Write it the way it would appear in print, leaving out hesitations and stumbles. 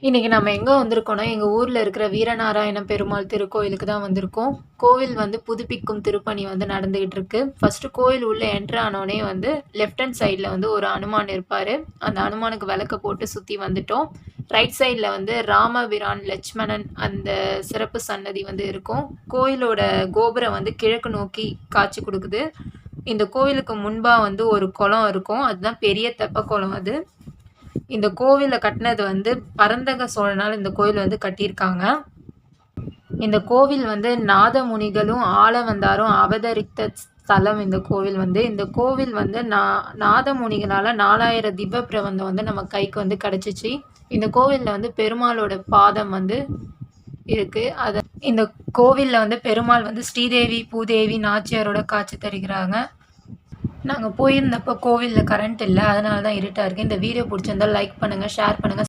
இன்னைக்கு நம்ம எங்க வந்திருக்கோம்னா, எங்க ஊர்ல இருக்கிற வீரநாராயண பெருமாள் திருக்கோயிலுக்கு தான் வந்திருக்கோம். கோவில் வந்து புதுப்பிக்கும் திருப்பணி வந்து நடந்துகிட்டு இருக்கு. ஃபர்ஸ்ட்டு கோயில் உள்ள என்டர் ஆனோனே வந்து லெஃப்ட் ஹேண்ட் சைட்ல வந்து ஒரு அனுமான் இருப்பாரு. அந்த அனுமானுக்கு விளக்க போட்டு சுத்தி வந்துட்டோம். ரைட் சைட்ல வந்து ராமபிரான், லட்சுமணன் அந்த சிறப்பு சன்னதி வந்து இருக்கும். கோயிலோட கோபுரம் வந்து கிழக்கு நோக்கி காட்சி குடுக்குது. இந்த கோவிலுக்கு முன்பா வந்து ஒரு குளம் இருக்கும். அதுதான் பெரிய தெப்ப குளம் அது. இந்த கோவில கட்டினது வந்து பரந்தக சோழனால இந்த கோயில் வந்து கட்டியிருக்காங்க. இந்த கோவில் வந்து நாதமுனிகளும் ஆளவந்தாரும் அவதரித்த ஸ்தலம் இந்த கோவில் வந்து. இந்த கோவில் வந்து நாதமுனிகளால 4000 திவ்ய பிரபந்தம் வந்து நம்ம கைக்கு வந்து கிடைச்சிச்சு. இந்த கோவில்ல வந்து பெருமாளோட பாதம் வந்து இருக்கு. இந்த கோவில்ல வந்து பெருமாள் வந்து ஸ்ரீதேவி, பூதேவி, நாச்சியாரோட காட்சி தருகிறாங்க. நாங்க போயிருந்தப்போ கோவில்ல கரண்ட் இல்ல. அதனால தான் இருட்டா இருக்கு. இந்த வீடியோ புடிச்சிருந்தா லைக் பண்ணுங்க, ஷேர் பண்ணுங்க.